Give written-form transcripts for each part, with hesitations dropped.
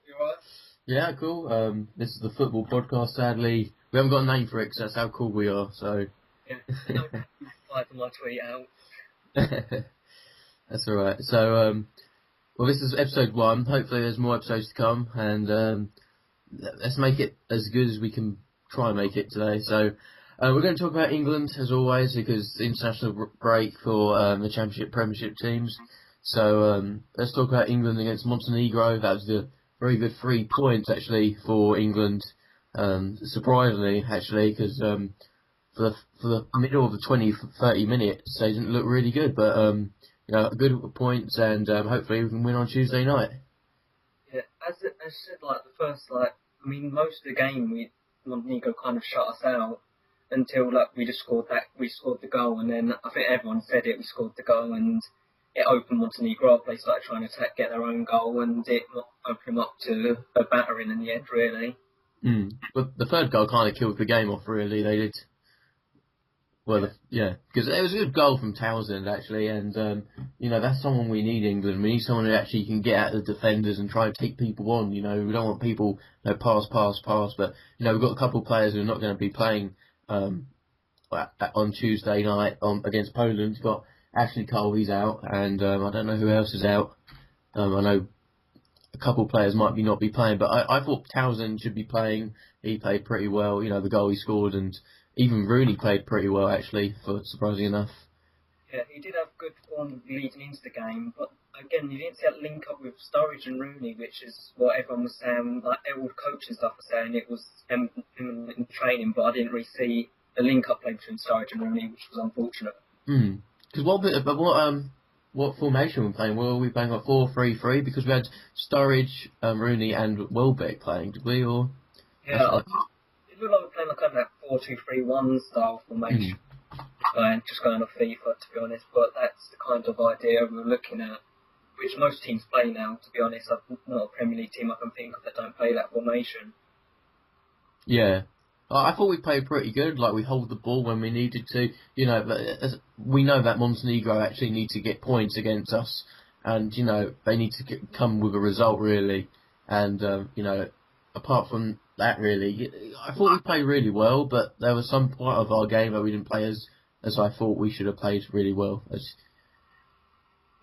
You alright? Yeah, cool. This is the football podcast. Sadly, we haven't got a name for it 'cause that's how cool we are. So Yeah. No, reply to my tweet out. that's all right. So, well, this is episode 1. Hopefully, there's more episodes to come, and let's make it as good as we can try and make it today. So, we're going to talk about England as always because it's the international break for the Championship, Premiership teams. So, let's talk about England against Montenegro. That was the very good 3 points actually for England. Surprisingly, actually, because for the middle of the 20-30 minutes, they didn't look really good, but good points, and hopefully we can win on Tuesday night. Yeah, as I said, most of the game, Montenegro kind of shut us out until we scored the goal, and then I think everyone said it. We scored the goal, and it opened Montenegro up. They started trying to get their own goal, and it opened them up to a battering in the end, really. But the third goal kind of killed the game off, really. They did. Well, because it was a good goal from Townsend, actually, and, that's someone we need in England. We need someone who actually can get at the defenders and try and take people on, we don't want people, pass, but, we've got a couple of players who are not going to be playing on Tuesday night against Poland. We've got Ashley Cole, he's out, and I don't know who else is out. I know a couple of players might not be playing, but I thought Townsend should be playing. He played pretty well, the goal he scored, and even Rooney played pretty well, actually, surprisingly enough. Yeah, he did have good form leading into the game, but again, you didn't see that link up with Sturridge and Rooney, which is what everyone was saying, like all the coach and stuff were saying it was him in training, but I didn't really see the link up play between Sturridge and Rooney, which was unfortunate. Because what formation were we playing? Were we playing a 4-3-3? Because we had Sturridge, Rooney, and Welbeck playing, did we? Or yeah, it looked like we were playing a 4-2-3-1 style formation. Just going off FIFA, to be honest, but that's the kind of idea we were looking at, which most teams play now, to be honest. I'm not a Premier League team I can think of that don't play that formation. Yeah. I thought we played pretty good, we hold the ball when we needed to, but we know that Montenegro actually need to get points against us, and, they need to come with a result, really, and, apart from that, really, I thought we played really well, but there was some part of our game that we didn't play as I thought we should have played really well.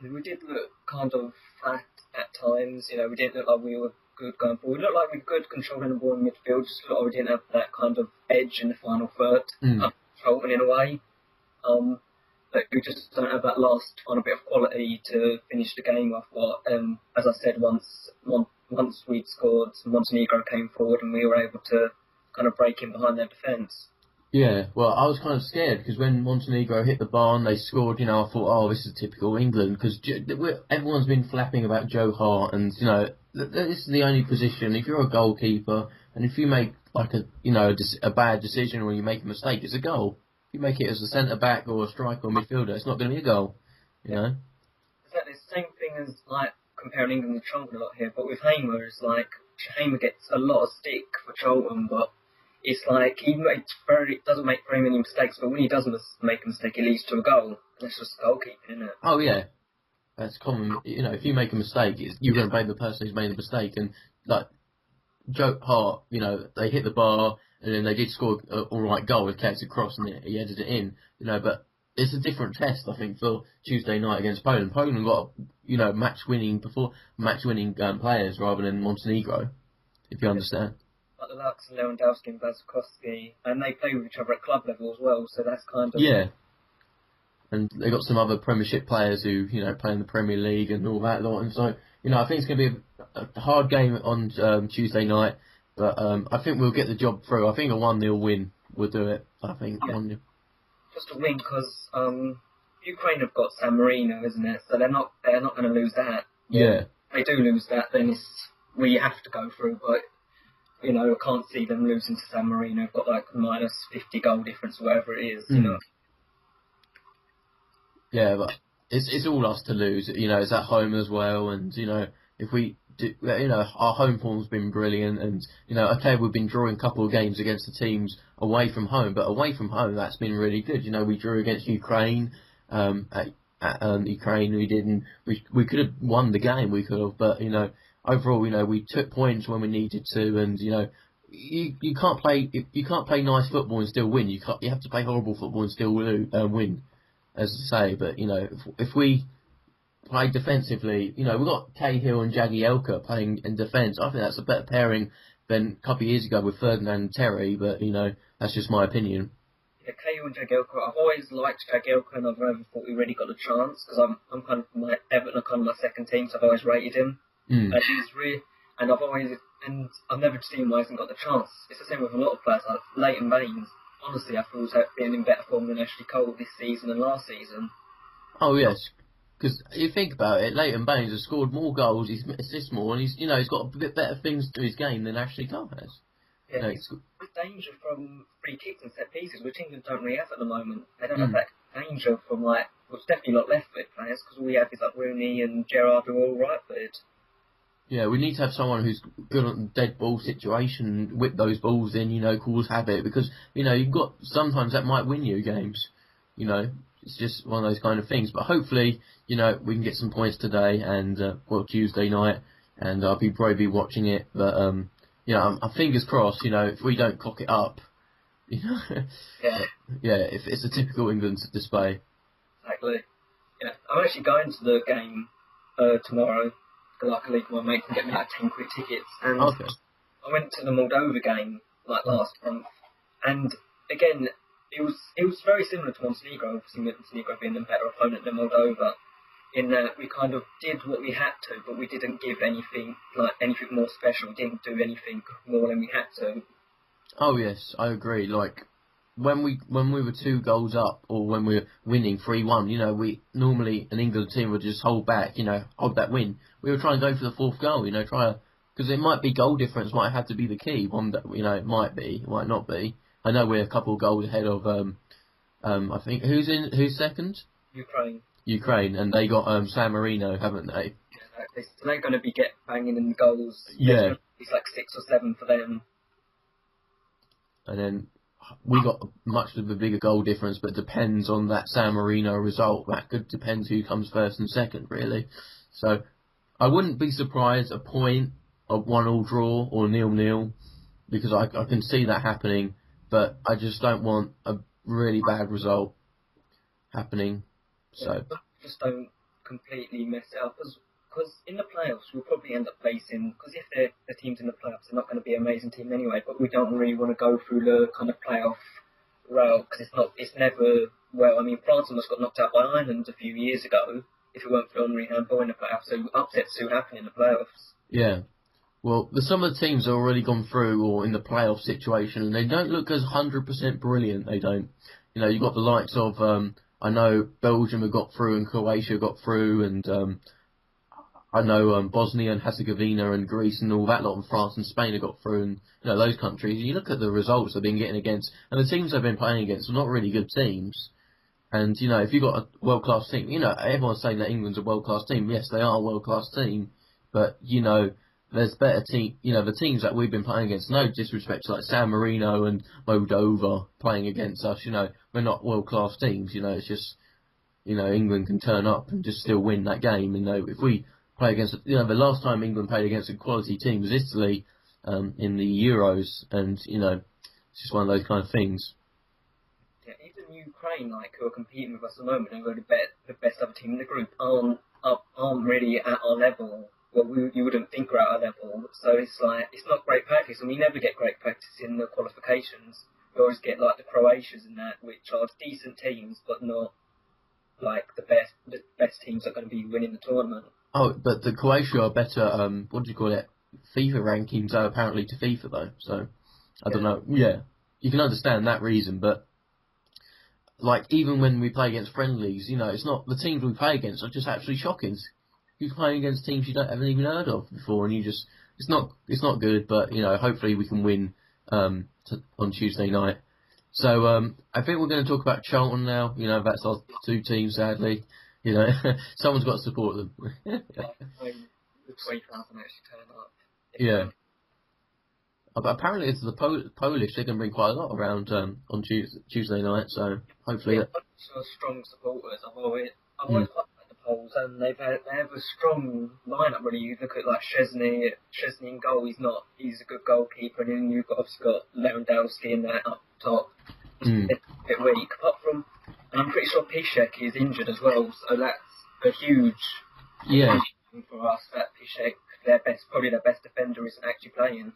We did look kind of flat at times, we didn't look like we were good going forward. We looked like we were good controlling the ball in midfield, just looked like we didn't have that kind of edge in the final third, controlling in a way. But we just don't have that last final bit of quality to finish the game off. But as I said, once we'd scored, Montenegro came forward and we were able to kind of break in behind their defence. Yeah, well, I was kind of scared because when Montenegro hit the bar and they scored, I thought, oh, this is typical England, because everyone's been flapping about Joe Hart, and, this is the only position, if you're a goalkeeper, and if you make, a bad decision or you make a mistake, it's a goal. If you make it as a centre-back or a striker or midfielder, it's not going to be a goal, know? Exactly, the same thing as, comparing England with Charlton a lot here, but with Hamer, it's Hamer gets a lot of stick for Charlton, but it's he doesn't make very many mistakes, but when he does make a mistake, it leads to a goal. That's just goalkeeping, isn't it? Oh, yeah. That's common. If you make a mistake, you're going to blame the person who's made the mistake. And, Joe Hart, they hit the bar, and then they did score an alright goal. It kept it across, and he headed it in. But it's a different test, I think, for Tuesday night against Poland. Poland got, match-winning players rather than Montenegro, if you understand. Like the likes of Lewandowski and Bazikowski, and they play with each other at club level as well, so that's kind of... Yeah. And they got some other Premiership players who, play in the Premier League and all that lot. And so, I think it's going to be a hard game on Tuesday night, but I think we'll get the job through. I think a 1-0 win will do it, I think. Yeah. 1-0. Just a win, because Ukraine have got San Marino, isn't it? So they're not going to lose that. Yeah. If they do lose that, then we have to go through, but... I can't see them losing to San Marino. They've got minus 50 goal difference, whatever it is, Yeah, but it's all us to lose. It's at home as well, and if we do, our home form's been brilliant, and okay, we've been drawing a couple of games against the teams away from home, but away from home that's been really good. We drew against Ukraine. At Ukraine, we didn't. We could have won the game. We could have, but overall, we took points when we needed to, and you can't play nice football and still win. You have to play horrible football and still win, as I say. But if we play defensively, we've got Cahill and Jagielka playing in defence. I think that's a better pairing than a couple of years ago with Ferdinand and Terry. But that's just my opinion. Yeah, Cahill and Jagielka. I've always liked Jagielka, and I've never thought we really got a chance because I'm kind of Everton are kind of my second team, so I've always rated him. And I've never seen why he hasn't got the chance. It's the same with a lot of players like Leighton Baines. Honestly, I feel he's been in better form than Ashley Cole this season and last season. Oh yes, because you think about it, Leighton Baines has scored more goals, he's assisted more, and he's got a bit better things to his game than Ashley Cole has. Yeah, he's got danger from free kicks and set pieces, which England don't really have at the moment. They don't have that danger from it's definitely not left-footed players, because all we have is Rooney and Gerrard who are all right-footed. Yeah, we need to have someone who's good on the dead ball situation, whip those balls in, cause havoc, because, you've got, sometimes that might win you games, it's just one of those kind of things. But hopefully, we can get some points today and, Tuesday night, and I'll probably be watching it, but, I'm fingers crossed, if we don't cock it up, Yeah, if it's a typical England display. Exactly. Yeah, I'm actually going to the game tomorrow. Luckily, my mate can get me 10 quid tickets, and okay. I went to the Moldova game last month, and again, it was very similar to Montenegro. Obviously, Montenegro being a better opponent than Moldova, in that we kind of did what we had to, but we didn't give anything more special. We didn't do anything more than we had to. Oh yes, I agree. When we were 2 goals up, or when we were winning 3-1, we normally, an England team would just hold back, hold that win. We were trying to go for the 4th goal, because it might be goal difference might have to be the key. One that, it might be, it might not be. I know we're a couple of goals ahead of, I think, who's second? Ukraine, and they got San Marino, haven't they? Exactly. So they're going to be banging in the goals. Yeah. It's 6 or 7 for them. And then we got much of a bigger goal difference, but it depends on that San Marino result. That could depend who comes first and second, really. So I wouldn't be surprised a point, a 1-1 draw, or 0-0, because I can see that happening, but I just don't want a really bad result happening. So just don't completely mess it up, because in the playoffs we'll probably end up facing, because if the teams in the playoffs are not going to be an amazing team anyway, but we don't really want to go through the kind of playoff route, because it's never, France almost got knocked out by Ireland a few years ago if it weren't for Henry handball in the playoffs, so upsets do happen in the playoffs. Yeah. Well, some of the teams have already gone through or in the playoff situation, and they don't look as 100% brilliant, they don't. You've got the likes of, I know Belgium have got through and Croatia got through, and I know Bosnia and Herzegovina and Greece and all that lot, and France and Spain have got through, and those countries. You look at the results they've been getting against, and the teams they've been playing against are not really good teams. And if you've got a world class team, everyone's saying that England's a world class team. Yes, they are a world class team, but there's better team. The teams that we've been playing against, no disrespect to San Marino and Moldova playing against us. We're not world class teams. It's just England can turn up and just still win that game. If we play against, the last time England played against a quality team was Italy in the Euros, and it's just one of those kind of things. Yeah, even Ukraine, who are competing with us at the moment, and who are the best other team in the group, aren't really at our level. Well, you wouldn't think we're at our level. So it's not great practice, and we never get great practice in the qualifications. We always get the Croatians and that, which are decent teams, but not the best teams that are going to be winning the tournament. Oh, but the Croatia are better, FIFA rankings are apparently to FIFA though, so I don't know. Yeah, you can understand that reason, but even when we play against friendlies, it's not, the teams we play against are just absolutely shocking. You're playing against teams you haven't even heard of before, and it's not good, but hopefully we can win on Tuesday night. So I think we're going to talk about Charlton now. That's our 2 teams, sadly. Someone's got to support them. The 20,000 actually turn up. Yeah. But apparently it's the Polish. They can bring quite a lot around on Tuesday night. So hopefully. Yeah, strong supporters. I've always liked the goals, and they have a strong lineup. Really, you look at like Szczesny in goal. He's a good goalkeeper, and then you've obviously got Lewandowski in there up top. Mm. It's a bit weak. Apart from, and I'm pretty sure Piszczek is injured as well, so that's a huge thing for us. That Piszczek, probably their best defender, isn't actually playing.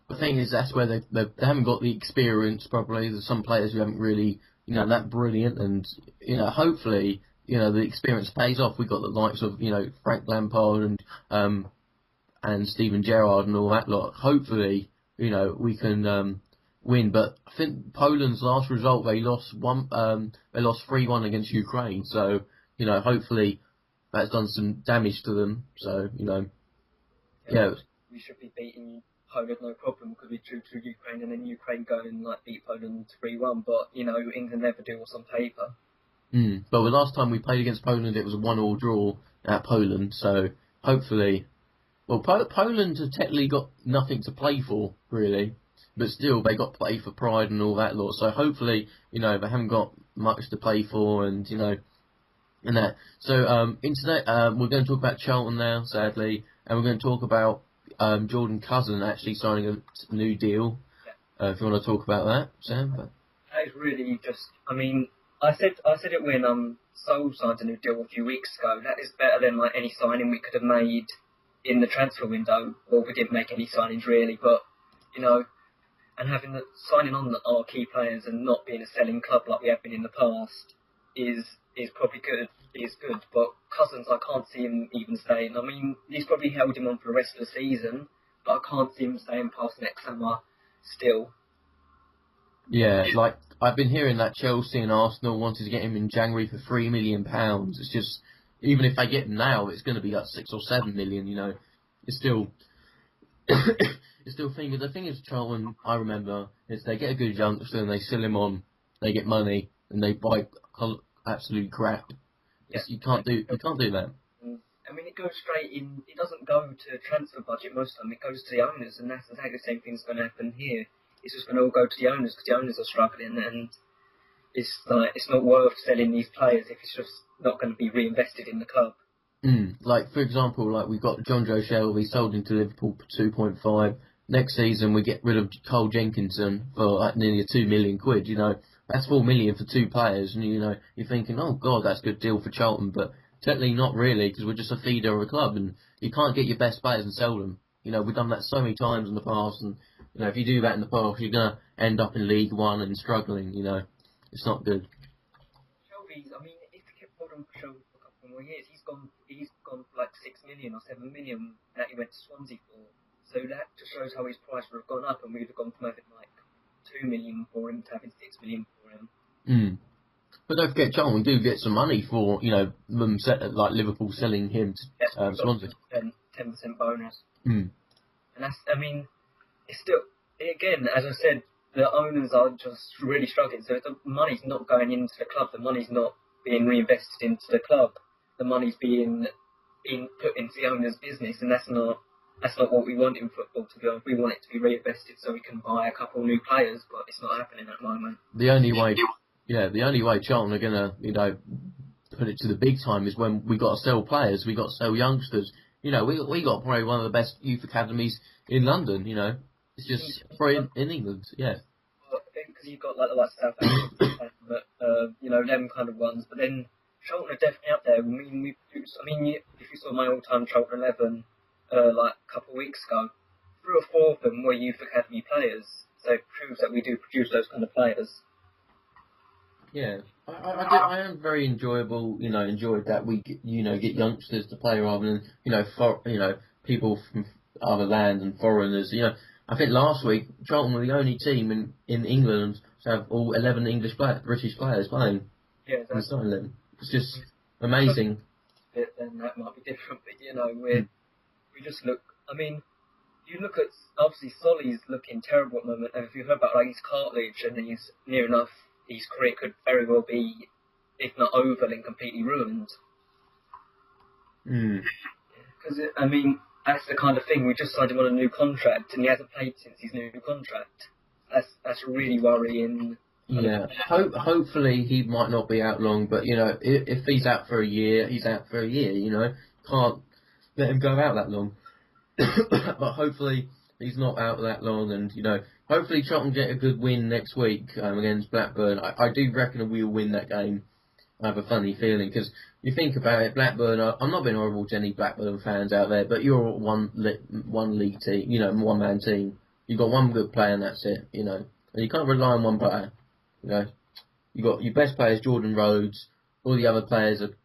The thing is, that's where they haven't got the experience probably. There's some players who haven't really, that brilliant, and, hopefully, the experience pays off. We've got the likes of, Frank Lampard and Steven Gerrard and all that lot. Hopefully, we can win. But I think Poland's last result, they lost 3-1 against Ukraine. So, hopefully that's done some damage to them. So, we should be beating Poland no problem because we drew to Ukraine and then Ukraine go and beat Poland 3-1. But England never do what's on paper. But the last time we played against Poland, it was a 1-1 draw at Poland. So hopefully, Poland have technically got nothing to play for really, but still they got play for pride and all that lot. So hopefully, they haven't got much to play for, and and that. So internet, we're going to talk about Charlton now, sadly, and we're going to talk about Jordan Cousin actually signing a new deal. If you want to talk about that, Sam. That is really just. I said it when Sol signed a new deal a few weeks ago. That is better than any signing we could have made in the transfer window. Well, we didn't make any signings really, but and having signing on our key players and not being a selling club like we have been in the past is probably good. Is good, but Cousins, I can't see him even staying. He's probably held him on for the rest of the season, but I can't see him staying past next summer still. Yeah, I've been hearing that Chelsea and Arsenal wanted to get him in January for £3 million. It's just, even if they get him now, it's going to be like 6 or 7 million. It's still, it's still thinking. The thing is, Charlton, I remember, is they get a good youngster and they sell him on, they get money and they buy absolute crap. Yeah. You can't do that. It goes straight in. It doesn't go to transfer budget most of the time. It goes to the owners, and that's exactly the same thing's going to happen here. It's just going to all go to the owners because the owners are struggling, and it's not worth selling these players if it's just not going to be reinvested in the club. For example, we've got John Joe Shelby sold into Liverpool for 2.5. Next season we get rid of Cole Jenkinson for nearly £2 million. That's 4 million for 2 players, and you're thinking, oh god, that's a good deal for Charlton, but technically not really, because we're just a feeder of a club, and you can't get your best players and sell them. We've done that so many times in the past, and if you do that in the past, you're gonna end up in League One and struggling. It's not good. Shelby's, if he kept holding for Shelby for a couple more years, he's gone for like 6 million or 7 million that he went to Swansea for. So that just shows how his price would have gone up, and we'd have gone from having 2 million for him to having 6 million for him. But don't forget, Charlton do get some money for them Liverpool selling him to Swansea. 10% bonus. And that's it's still, again, as I said, the owners are just really struggling. So if the money's not going into the club, the money's not being reinvested into the club. The money's being put into the owner's business, and that's not what we want in football to be honest. We want it to be reinvested so we can buy a couple new players, but it's not happening at the moment. The only way Charlton are gonna, put it to the big time is when we got to sell players, we got to sell youngsters. We got probably one of the best youth academies in London. It's just probably in England, yeah. Well, because you've got the likes of Southampton, them kind of ones. But then Charlton are definitely up there. If you saw my all-time Charlton 11, a couple of weeks ago, 3 or 4 of them were youth academy players. So it proves that we do produce those kind of players. Yeah, I am very enjoyed that we get youngsters to play rather than people from other lands and foreigners. I think last week Charlton were the only team in England to have all 11 British players playing. Yeah, exactly. It's just amazing. Then that might be different, but we just look. You look at obviously Solly's looking terrible at the moment. And if you heard about his cartilage, and he's near enough. His career could very well be, if not over, then completely ruined. Because, that's the kind of thing. We just signed him on a new contract, and he hasn't played since his new contract. That's really worrying Yeah, hopefully he might not be out long, but if he's out for a year, he's out for a year. Can't let him go out that long. But hopefully he's not out that long, and hopefully Charlton get a good win next week against Blackburn. I do reckon we'll win that game. I have a funny feeling because you think about it, Blackburn. I'm not being horrible to any Blackburn fans out there, but you're one league team, one man team. You've got one good player and that's it, and you can't rely on one player. You got your best players, Jordan Rhodes. All the other players are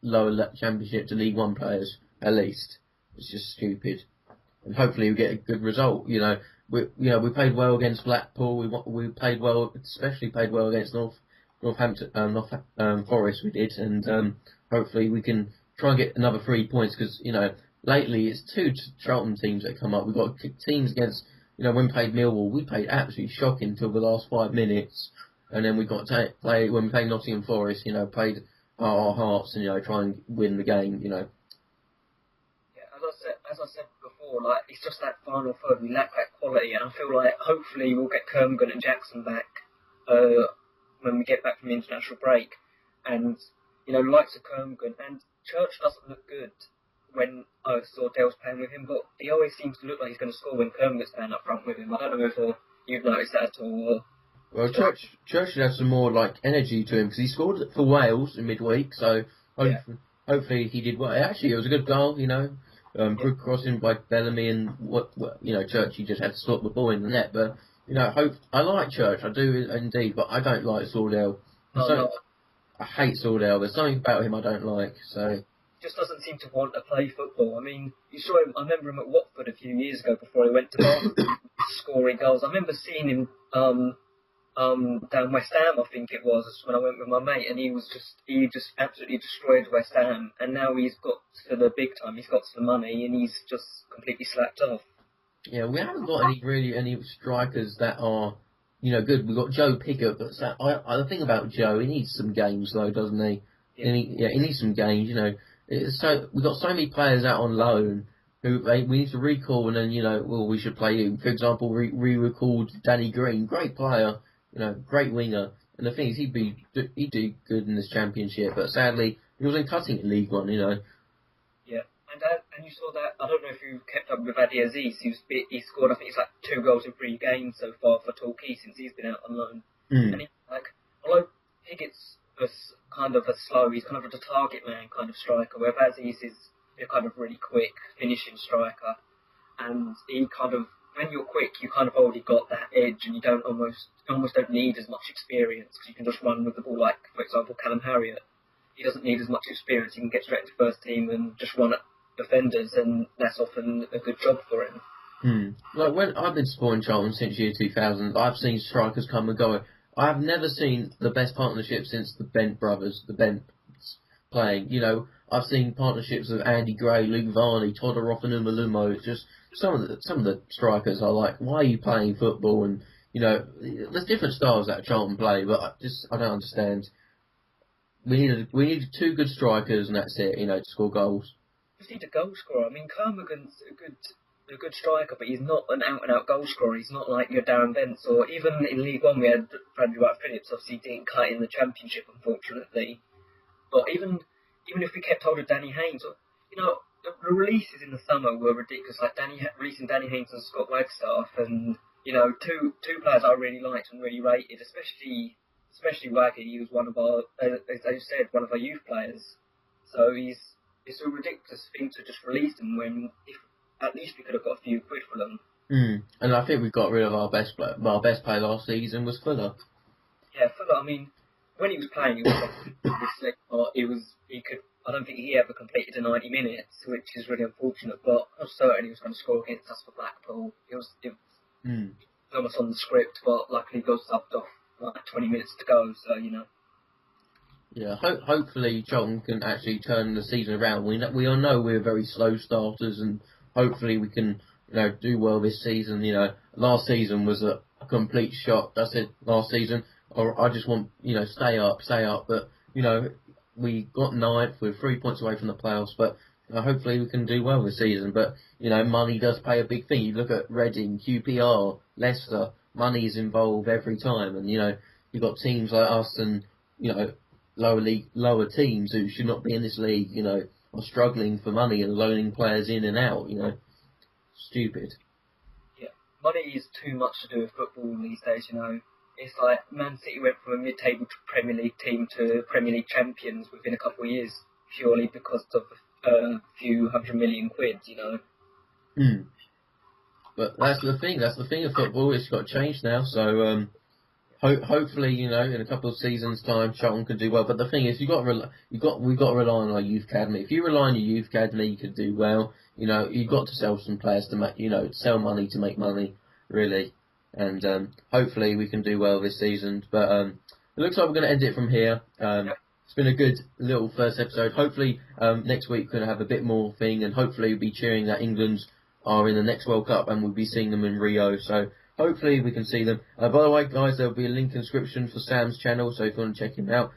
lower championship to League One players at least. It's just stupid. And hopefully we get a good result. We played well against Blackpool. We played well, especially played well against Forest. We did, and hopefully we can try and get another 3 points because lately it's two Charlton teams that come up. We've got teams against. When we played Millwall, we played absolutely shocking till the last 5 minutes, and then we got to play when we played Nottingham Forest. Played our hearts and try and win the game. Yeah, as I said before, it's just that final third. We lack that quality, and I feel like hopefully we'll get Kermgan and Jackson back when we get back from the international break, and likes of Kermgan and Church doesn't look good when Sordell's playing with him, but he always seems to look like he's going to score when Kermgan's playing up front with him. I don't know if you've noticed that at all. Well, Church should have some more energy to him because he scored for Wales in midweek, so hopefully he did well. Actually, it was a good goal, good crossing by Bellamy, and Church, he just had to slot the ball in the net. But I like Church, I do indeed, but I don't like Sordell. I hate Sordell. There's something about him I don't like. So. Just doesn't seem to want to play football. I mean, you saw him. I remember him at Watford a few years ago before he went to Barcelona, scoring goals. I remember seeing him down West Ham, I think it was, when I went with my mate, and he just absolutely destroyed West Ham. And now he's got to the big time. He's got some money, and he's just completely slacked off. Yeah, we haven't got any strikers that are good. We've got Joe Pickett, but the thing about Joe, he needs some games though, doesn't he? Yeah. He needs some games. We've got so many players out on loan who we need to recall, and then we should play you. For example, we recalled Danny Green, great player, great winger, and the thing is he'd do good in this championship, but sadly he wasn't cutting it in League One, Yeah, and you saw that. I don't know if you kept up with Adi Aziz. He scored, I think it's 2 goals in 3 games so far for Torquay since he's been out on loan. And although Pickett's kind of he's kind of a target man kind of striker, whereas Aziz is a kind of really quick finishing striker, and he kind of, when you're quick, you kind of already got that edge, and you almost don't need as much experience because you can just run with the ball. Like for example, Callum Harriott, he doesn't need as much experience. He can get straight to first team and just run at defenders, and that's often a good job for him. Like when I've been supporting Charlton since year 2000, I've seen strikers come and go. I've never seen the best partnership since the Bent brothers, the Bents playing. I've seen partnerships of Andy Gray, Luke Varney, Todoroff and Umalumo. It's just some of the strikers are like, why are you playing football? And there's different styles that Charlton play, but I don't understand. We need 2 good strikers, and that's it. To score goals. Just need a goal scorer. I mean, Kermgan's a good striker, but he's not an out-and-out goal scorer. He's not like your Darren Bents, or even in League One we had Bradley Wright-Phillips. Obviously didn't cut in the Championship, unfortunately. But even if we kept hold of Danny Haynes, the releases in the summer were ridiculous. Like releasing Danny Haynes and Scott Wagstaff, and two players I really liked and really rated, especially Waggy. He was one of our, as I said, one of our youth players. So it's a ridiculous thing to just release them when at least we could have got a few quid for them. And I think we got rid of our best player. Our best player last season was Fuller. Yeah, Fuller. I mean, when he was playing, he was slick. I don't think he ever completed the 90 minutes, which is really unfortunate. But I was certain he was going to score against us for Blackpool. It was almost on the script, but luckily he got subbed off 20 minutes to go. So Yeah, hopefully Charlton can actually turn the season around. We all know we're very slow starters, and hopefully we can do well this season. Last season was a complete shock. That's it. Last season, or I just want stay up. But we got 9th. We're 3 points away from the playoffs. But hopefully we can do well this season. But money does play a big thing. You look at Reading, QPR, Leicester. money is involved every time, and you've got teams like us and lower teams who should not be in this league, are struggling for money and loaning players in and out. Stupid. Yeah, money is too much to do with football these days. It's like Man City went from a mid-table Premier League team to Premier League champions within a couple of years, purely because of a few £100 million. But that's the thing. That's the thing of football. It's got to change now. So hopefully, in a couple of seasons' time, Charlton can do well. But the thing is, we've got to rely on our youth academy. If you rely on your youth academy, you can do well. You've got to sell some players to make, sell money to make money, really. And hopefully we can do well this season. But it looks like we're going to end it from here. It's been a good little first episode. Hopefully next week we're going to have a bit more thing, and hopefully we'll be cheering that England are in the next World Cup, and we'll be seeing them in Rio. So hopefully we can see them. By the way, guys, there'll be a link in the description for Sam's channel, so if you want to check him out.